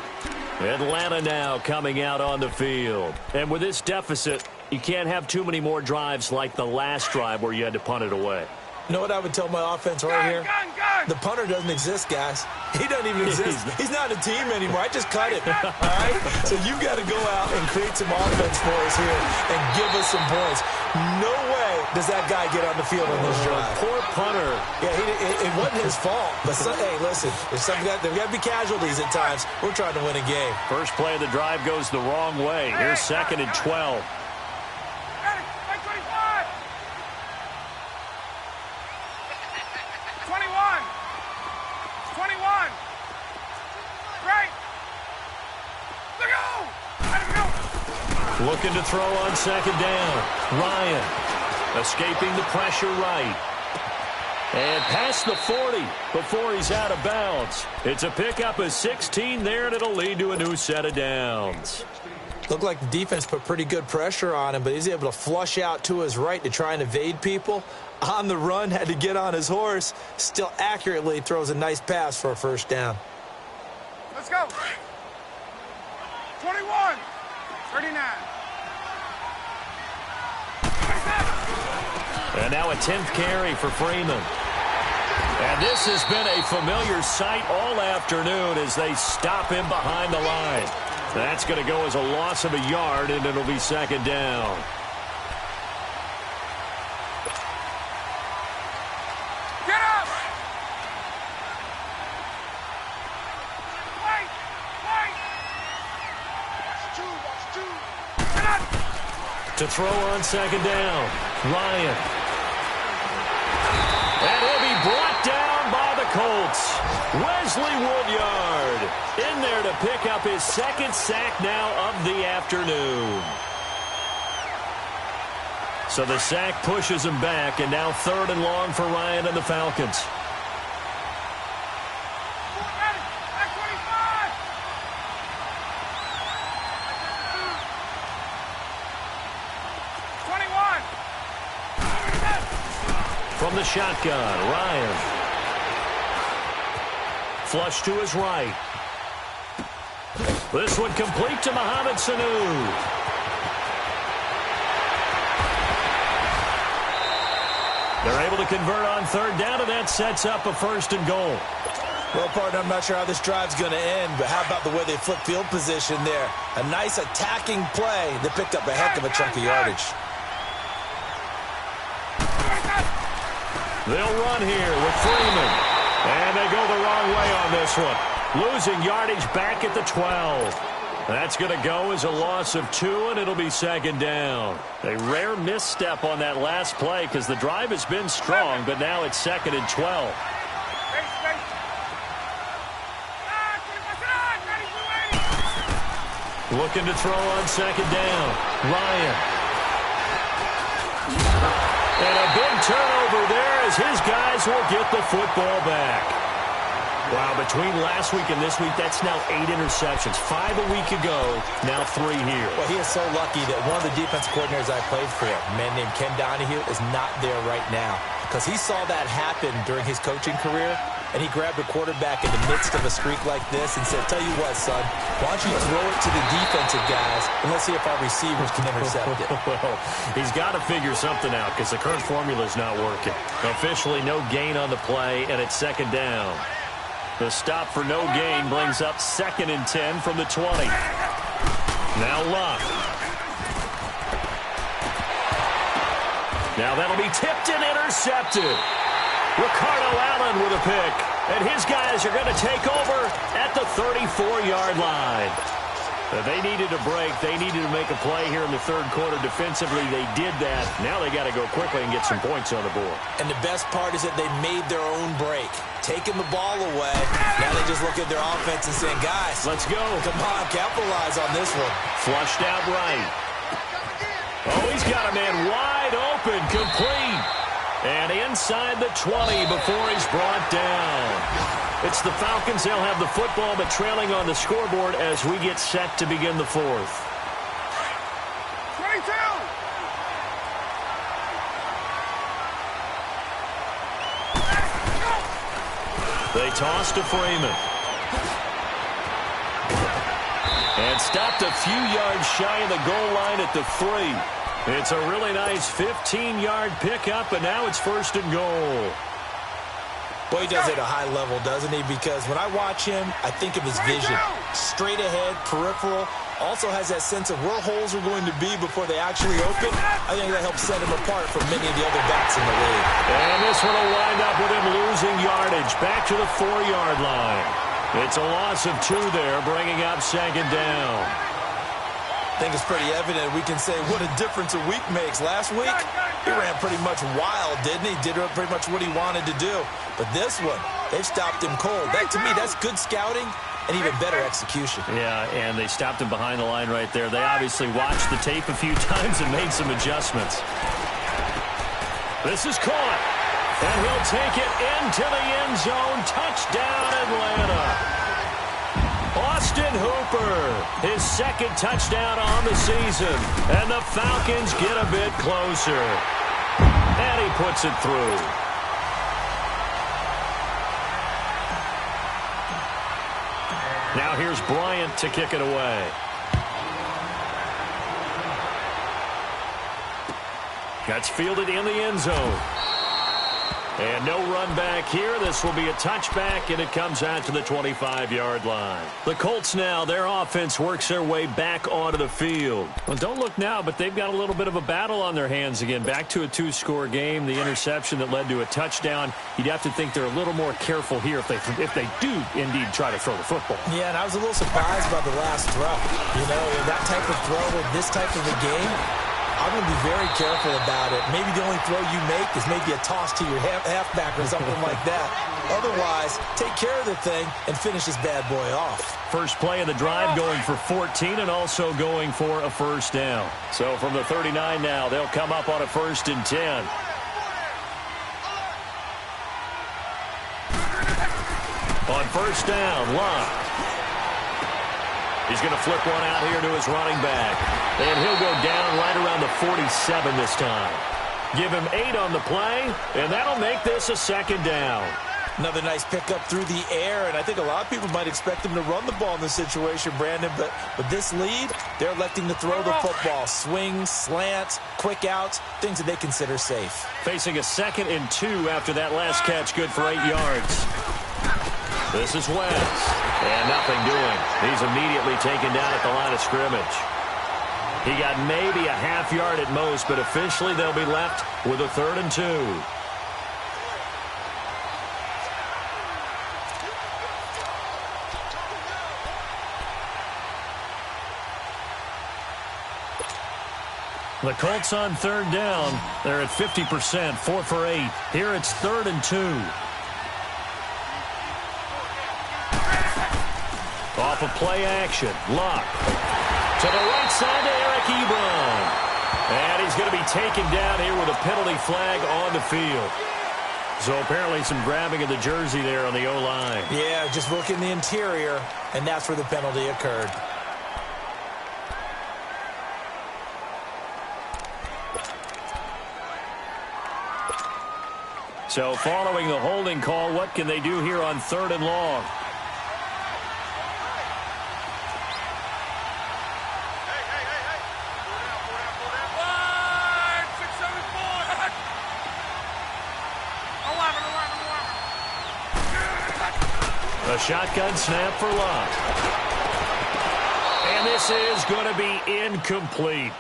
Atlanta now coming out on the field. And with this deficit, you can't have too many more drives like the last drive where you had to punt it away.
You know what I would tell my offense right here? The punter doesn't exist, guys. He doesn't even exist. He's not a team anymore. I just cut it. All right? So you've got to go out and create some offense for us here and give us some points. No way does that guy get on the field on this drive.
Poor punter.
Yeah, it wasn't his fault. But, hey, listen, there's got to be casualties at times. We're trying to win a game.
First play of the drive goes the wrong way. Here's 2nd and 12.
21. Right. Let go. Let him go.
Looking to throw on 2nd down. Ryan escaping the pressure right. And past the 40 before he's out of bounds. It's a pickup of 16 there, and it'll lead to a new set of downs.
Looked like the defense put pretty good pressure on him, but he's able to flush out to his right to try and evade people. On the run, had to get on his horse. Still accurately throws a nice pass for a 1st down.
Let's go. 21. 39.
And now a 10th carry for Freeman. And this has been a familiar sight all afternoon as they stop him behind the line. That's going to go as a loss of a yard, and it'll be 2nd down.
Get up! Wait! Wait! Watch two! Get up!
To throw on 2nd down, Ryan. And he'll be brought down by the Colts. Wesley Woodyard in there to pick up his 2nd sack now of the afternoon. So the sack pushes him back, and now 3rd and long for Ryan and the Falcons. From the shotgun, Ryan. Flush to his right. This one complete to Mohamed Sanu. They're able to convert on 3rd down, and that sets up a 1st and goal.
Well, partner, I'm not sure how this drive's going to end, but how about the way they flip field position there? A nice attacking play that picked up a heck of a chunk of yardage.
They'll run here with Freeman. And they go the wrong way on this one. Losing yardage back at the 12. That's going to go as a loss of 2, and it'll be 2nd down. A rare misstep on that last play because the drive has been strong, but now it's 2nd and 12. Looking to throw on 2nd down. Ryan. And a big turnover there as his guys will get the football back. Wow, between last week and this week, that's now 8 interceptions. 5 a week ago, now 3 here.
Well, he is so lucky that one of the defense coordinators I played for, a man named Ken Donahue, is not there right now. Because he saw that happen during his coaching career, and he grabbed a quarterback in the midst of a streak like this and said, tell you what, son, why don't you throw it to the defensive guys, and let's see if our receivers can intercept it.
Well, he's got to figure something out because the current formula is not working. Officially no gain on the play, and it's 2nd down. The stop for no gain brings up 2nd and 10 from the 20. Now Luck. Now that'll be tipped and intercepted. Ricardo Allen with a pick. And his guys are going to take over at the 34-yard line. They needed a break. They needed to make a play here in the 3rd quarter. Defensively, they did that. Now they got to go quickly and get some points on the board.
And the best part is that they made their own break. Taking the ball away. Now they just
just looking at their offense and saying, guys,
let's go.
Come on, capitalize on this one.
Flushed out right. Oh, he's got a man wide open, complete. And inside the 20 before he's brought down. It's the Falcons. They'll have the football, but trailing on the scoreboard as we get set to begin the fourth.
22!
They toss to Freeman. And stopped a few yards shy of the goal line at the 3. It's a really nice 15-yard pickup, and now it's 1st and goal.
Boy, he does it at a high level, doesn't he? Because when I watch him, I think of his vision. Straight ahead, peripheral. Also has that sense of where holes are going to be before they actually open. I think that helps set him apart from many of the other backs in the league.
And this one will wind up with him losing yardage back to the 4-yard line. It's a loss of 2 there, bringing up 2nd down.
I think it's pretty evident. We can say what a difference a week makes. Last week, he ran pretty much wild, didn't he? Did pretty much what he wanted to do. But this one, they've stopped him cold. That, to me, that's good scouting and even better execution.
Yeah, and they stopped him behind the line right there. They obviously watched the tape a few times and made some adjustments. This is caught, and he'll take it into the end zone. Touchdown, Atlanta. Austin Hooper, his 2nd touchdown on the season, and the Falcons get a bit closer. And he puts it through. Now here's Bryant to kick it away. That's fielded in the end zone. And no run back here. This will be a touchback, and it comes out to the 25-yard line. The Colts now, their offense works their way back onto the field. Well, don't look now, but they've got a little bit of a battle on their hands again. Back to a 2-score game, the interception that led to a touchdown. You'd have to think they're a little more careful here if they do indeed try to throw the football.
Yeah, and I was a little surprised by the last throw. You know, that type of throw in this type of a game, I'm going to be very careful about it. Maybe the only throw you make is maybe a toss to your halfback or something like that. Otherwise, take care of the thing and finish this bad boy off.
First play of the drive going for 14 and also going for a 1st down. So from the 39 now, they'll come up on a 1st and 10. On 1st down, Locke. He's going to flip one out here to his running back. And he'll go down right around the 47 this time. Give him 8 on the play, and that'll make this a 2nd down.
Another nice pickup through the air, and I think a lot of people might expect him to run the ball in this situation, Brandon, but with this lead, they're electing to throw the football. Swings, slants, quick outs, things that they consider safe.
Facing a 2nd and 2 after that last catch, good for 8 yards. This is Wentz, and nothing doing. He's immediately taken down at the line of scrimmage. He got maybe a half yard at most, but officially they'll be left with a 3rd and 2. The Colts on 3rd down. They're at 50%, 4 for 8. Here it's 3rd and 2. Off of play action, Locke. To the right side to Eric Ebron. And he's going to be taken down here with a penalty flag on the field. So apparently some grabbing of the jersey there on the O-line.
Yeah, just look in the interior, and that's where the penalty occurred.
So following the holding call, what can they do here on 3rd and long? A shotgun snap for Locke. And this is going to be incomplete.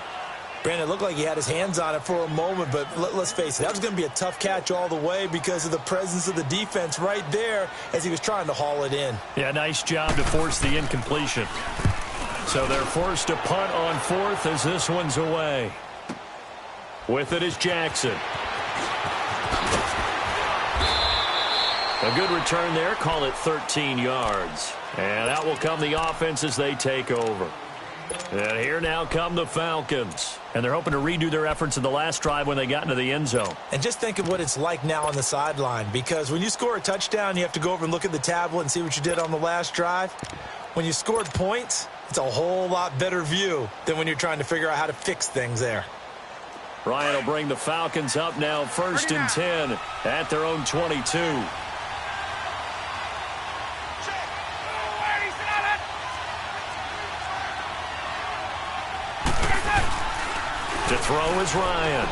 Brandon, it looked like he had his hands on it for a moment, but let's face it, that was going to be a tough catch all the way because of the presence of the defense right there as he was trying to haul it in.
Yeah, nice job to force the incompletion. So they're forced to punt on 4th as this one's away. With it is Jackson. A good return there. Call it 13 yards. And out will come the offense as they take over. And here now come the Falcons. And they're hoping to redo their efforts in the last drive when they got into the end zone.
And just think of what it's like now on the sideline, because when you score a touchdown, you have to go over and look at the tablet and see what you did on the last drive. When you scored points, it's a whole lot better view than when you're trying to figure out how to fix things there.
Ryan will bring the Falcons up now 1st and 10 at their own 22. To throw is Ryan.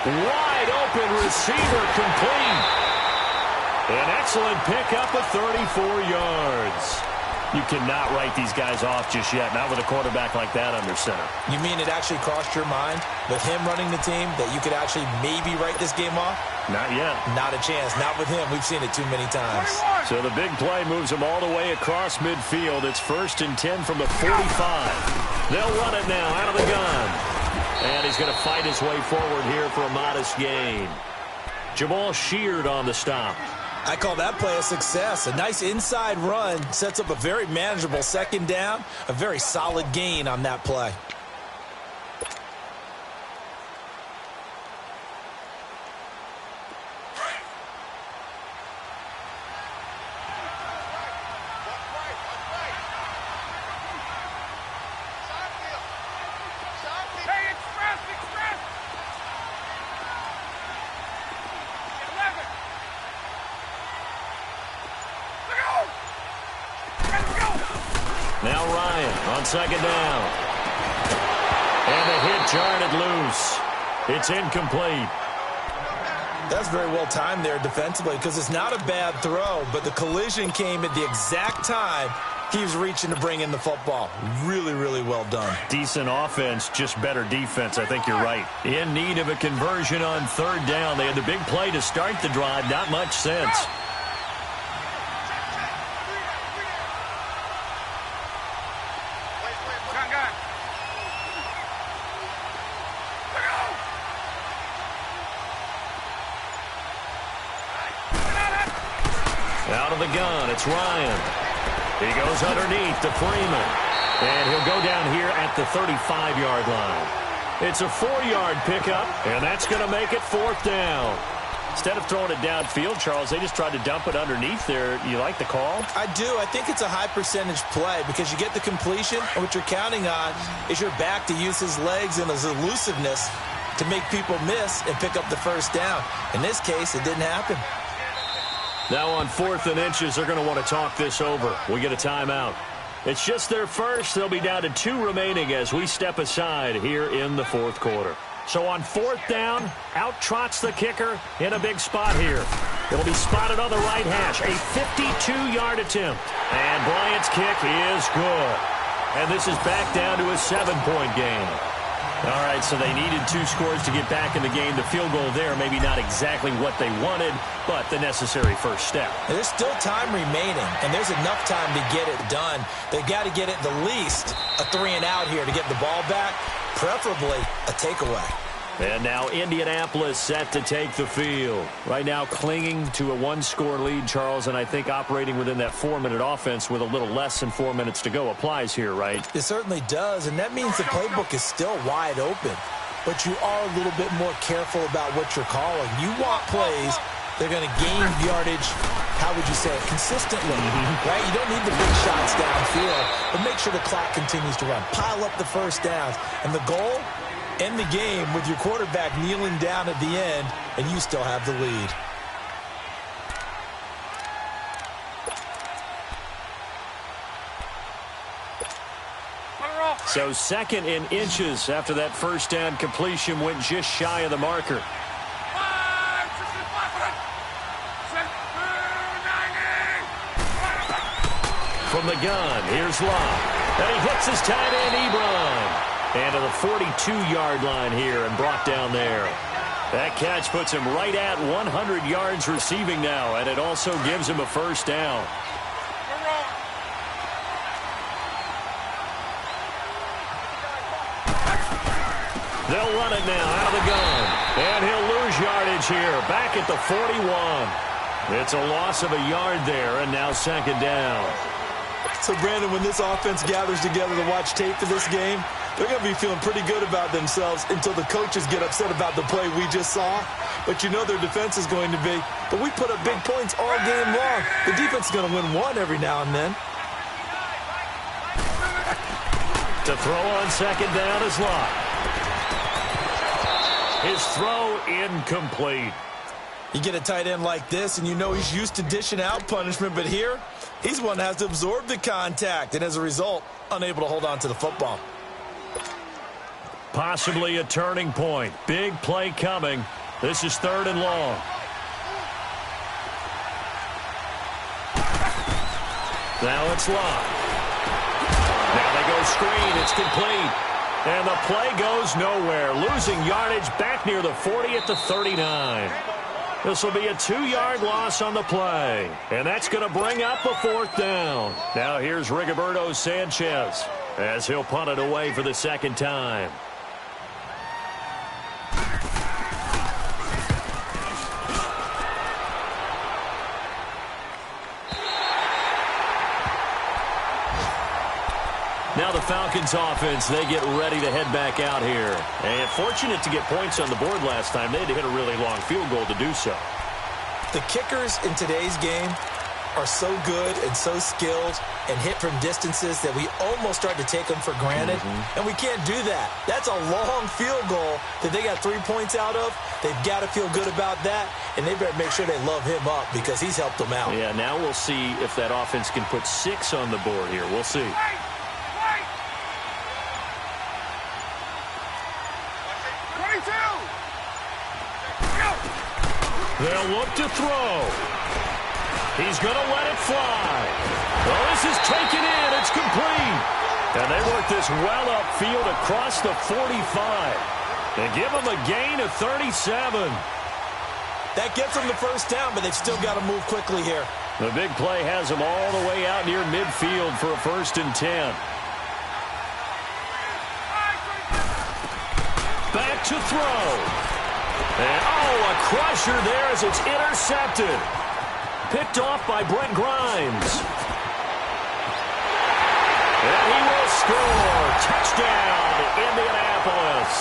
Wide open receiver complete. An excellent pickup of 34 yards. You cannot write these guys off just yet, not with a quarterback like that under center.
You mean it actually crossed your mind with him running the team that you could actually maybe write this game off?
Not yet.
Not a chance. Not with him. We've seen it too many times.
So the big play moves them all the way across midfield. It's 1st and 10 from the 45. They'll run it now out of the gun. And he's going to fight his way forward here for a modest gain. Jamal Sheard on the stop.
I call that play a success. A nice inside run sets up a very manageable 2nd down. A very solid gain on that play.
Now Ryan on 2nd down. And the hit jarred it loose. It's incomplete.
That's very well timed there defensively, because it's not a bad throw, but the collision came at the exact time he was reaching to bring in the football. Really, really well done.
Decent offense, just better defense. I think you're right. In need of a conversion on 3rd down. They had the big play to start the drive. Not much sense. Out of the gun, it's Ryan. He goes underneath to Freeman. And he'll go down here at the 35-yard line. It's a 4-yard pickup, and that's going to make it 4th down. Instead of throwing it downfield, Charles, they just tried to dump it underneath there. You like the call?
I do. I think it's a high-percentage play because you get the completion, and what you're counting on is your back to use his legs and his elusiveness to make people miss and pick up the 1st down. In this case, it didn't happen.
Now on 4th and inches, they're going to want to talk this over. We get a timeout. It's just their first. They'll be down to 2 remaining as we step aside here in the 4th quarter. So on 4th down, out trots the kicker in a big spot here. It'll be spotted on the right hash. A 52-yard attempt. And Bryant's kick is good. And this is back down to a 7-point game. All right, so they needed 2 scores to get back in the game. The field goal there, maybe not exactly what they wanted, but the necessary first step.
There's still time remaining, and there's enough time to get it done. They've got to get at the least a 3-and-out here to get the ball back, preferably a takeaway.
And now Indianapolis set to take the field. Right now clinging to a 1-score lead, Charles, and I think operating within that 4-minute offense with a little less than 4 minutes to go applies here, right?
It certainly does, and that means the playbook is still wide open. But you are a little bit more careful about what you're calling. You want plays that are going to gain yardage, how would you say it, consistently, right? You don't need the big shots downfield, but make sure the clock continues to run. Pile up the 1st downs, and the goal? End the game with your quarterback kneeling down at the end, and you still have the lead.
So 2nd and inches after that 1st down completion went just shy of the marker. From the gun, here's Locke. And he hits his tight end, Ebron. And to the 42-yard line here and brought down there. That catch puts him right at 100 yards receiving now, and it also gives him a 1st down. They'll run it now out of the gun. And he'll lose lose yardage here. Back at the 41. It's a loss of a yard there, and now second down.
So, Brandon, when this offense gathers together to watch tape for this game, they're going to be feeling pretty good about themselves until the coaches get upset about the play we just saw. But you know their defense is going to be. But we put up big points all game long. The defense is going to win one every now and then.
To throw on second down is Locke. His throw incomplete.
You get a tight end like this, and you know he's used to dishing out punishment, but here, he's one that has to absorb the contact, and as a result, unable to hold on to the football.
Possibly a turning point. Big play coming. This is 3rd and long. Now it's Locke. Now they go screen. It's complete. And the play goes nowhere. Losing yardage back near the 40 at the 39. This will be a 2-yard loss on the play. And that's going to bring up a 4th down. Now here's Rigoberto Sanchez as he'll punt it away for the second time. Now the Falcons offense, they get ready to head back out here. And fortunate to get points on the board last time. They had to hit a really long field goal to do so.
The kickers in today's game are so good and so skilled and hit from distances that we almost start to take them for granted. And we can't do that. That's a long field goal that they got 3 points out of. They've got to feel good about that, and they better make sure they love him up because he's helped them out.
Yeah, now we'll see if that offense can put 6 on the board here. We'll see. They'll look to throw. He's going to let it fly. Well, this is taken in. It's complete. And they work this well upfield across the 45. And give them a gain of 37.
That gets them the first down, but they've still got to move quickly here.
The big play has them all the way out near midfield for a 1st and 10. Back to throw. And, a crusher there as it's intercepted. Picked off by Brent Grimes. And he will score. Touchdown, Indianapolis.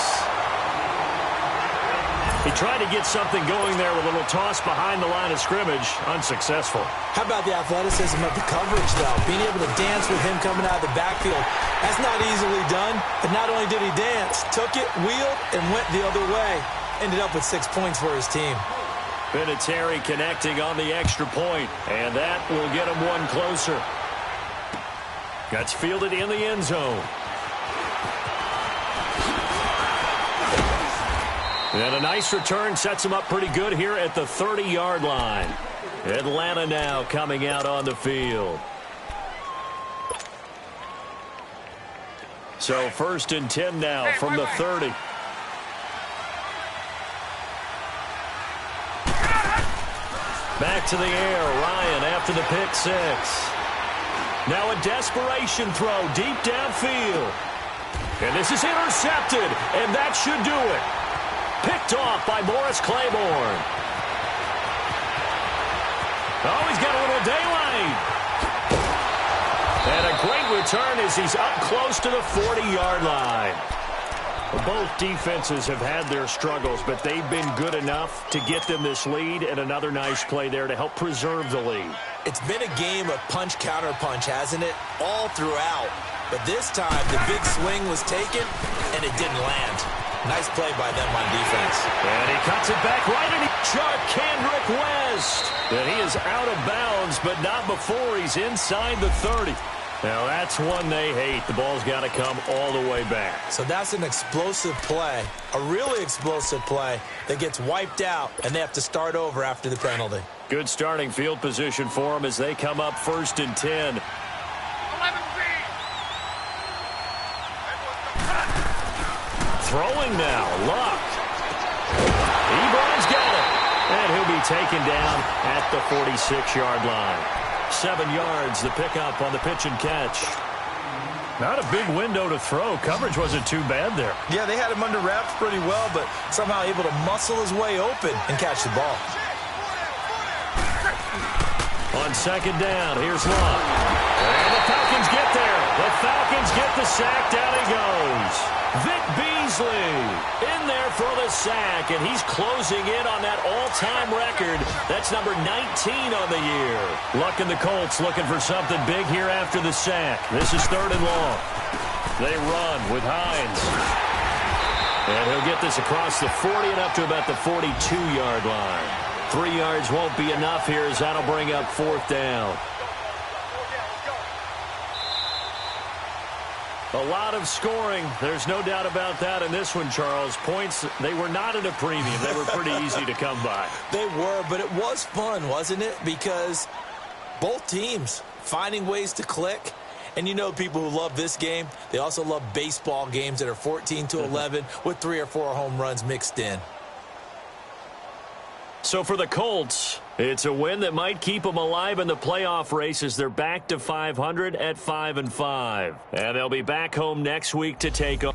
He tried to get something going there with a little toss behind the line of scrimmage. Unsuccessful.
How about the athleticism of the coverage, though? Being able to dance with him coming out of the backfield. That's not easily done. And not only did he dance, took it, wheeled, and went the other way. Ended up with 6 points for his team.
Vinatieri connecting on the extra point, and that will get him one closer. Gets fielded in the end zone. And a nice return sets him up pretty good here at the 30-yard line. Atlanta now coming out on the field. So 1st and 10 now from the 30. Back to the air, Ryan after the pick 6. Now a desperation throw deep downfield. And this is intercepted, and that should do it. Picked off by Morris Claiborne. Oh, he's got a little daylight. And a great return as he's up close to the 40-yard line. Both defenses have had their struggles, but they've been good enough to get them this lead, and another nice play there to help preserve the lead.
It's been a game of punch-counter-punch, hasn't it? All throughout. But this time, the big swing was taken, and it didn't land. Nice play by them on defense.
And he cuts it back right, and he Kendrick West. And he is out of bounds, but not before he's inside the 30. Now, that's one they hate. The ball's got to come all the way back.
So that's an explosive play, a really explosive play that gets wiped out, and they have to start over after the penalty.
Good starting field position for them as they come up 1st and 10. Throwing now, Luck. Ebron's got it. And he'll be taken down at the 46-yard line. 7 yards, the pickup on the pitch and catch. Not a big window to throw. Coverage wasn't too bad there.
Yeah, they had him under wraps pretty well, but somehow able to muscle his way open and catch the ball.
On second down, here's Love. And the Falcons get there. The Falcons get the sack. Down he goes. Vic Beasley in there for the sack, and he's closing in on that all-time record. That's number 19 on the year. Luck and the Colts looking for something big here after the sack. This is 3rd and long. They run with Hines. And he'll get this across the 40 and up to about the 42-yard line. 3 yards won't be enough here as that'll bring up 4th down. A lot of scoring. There's no doubt about that in this one, Charles. Points, they were not at a premium. They were pretty easy to come by.
They were, but it was fun, wasn't it? Because both teams finding ways to click. And you know people who love this game, they also love baseball games that are 14-11 with 3 or 4 home runs mixed in.
So for the Colts, it's a win that might keep them alive in the playoff race as they're back to 500 at 5-5. And they'll be back home next week to take on.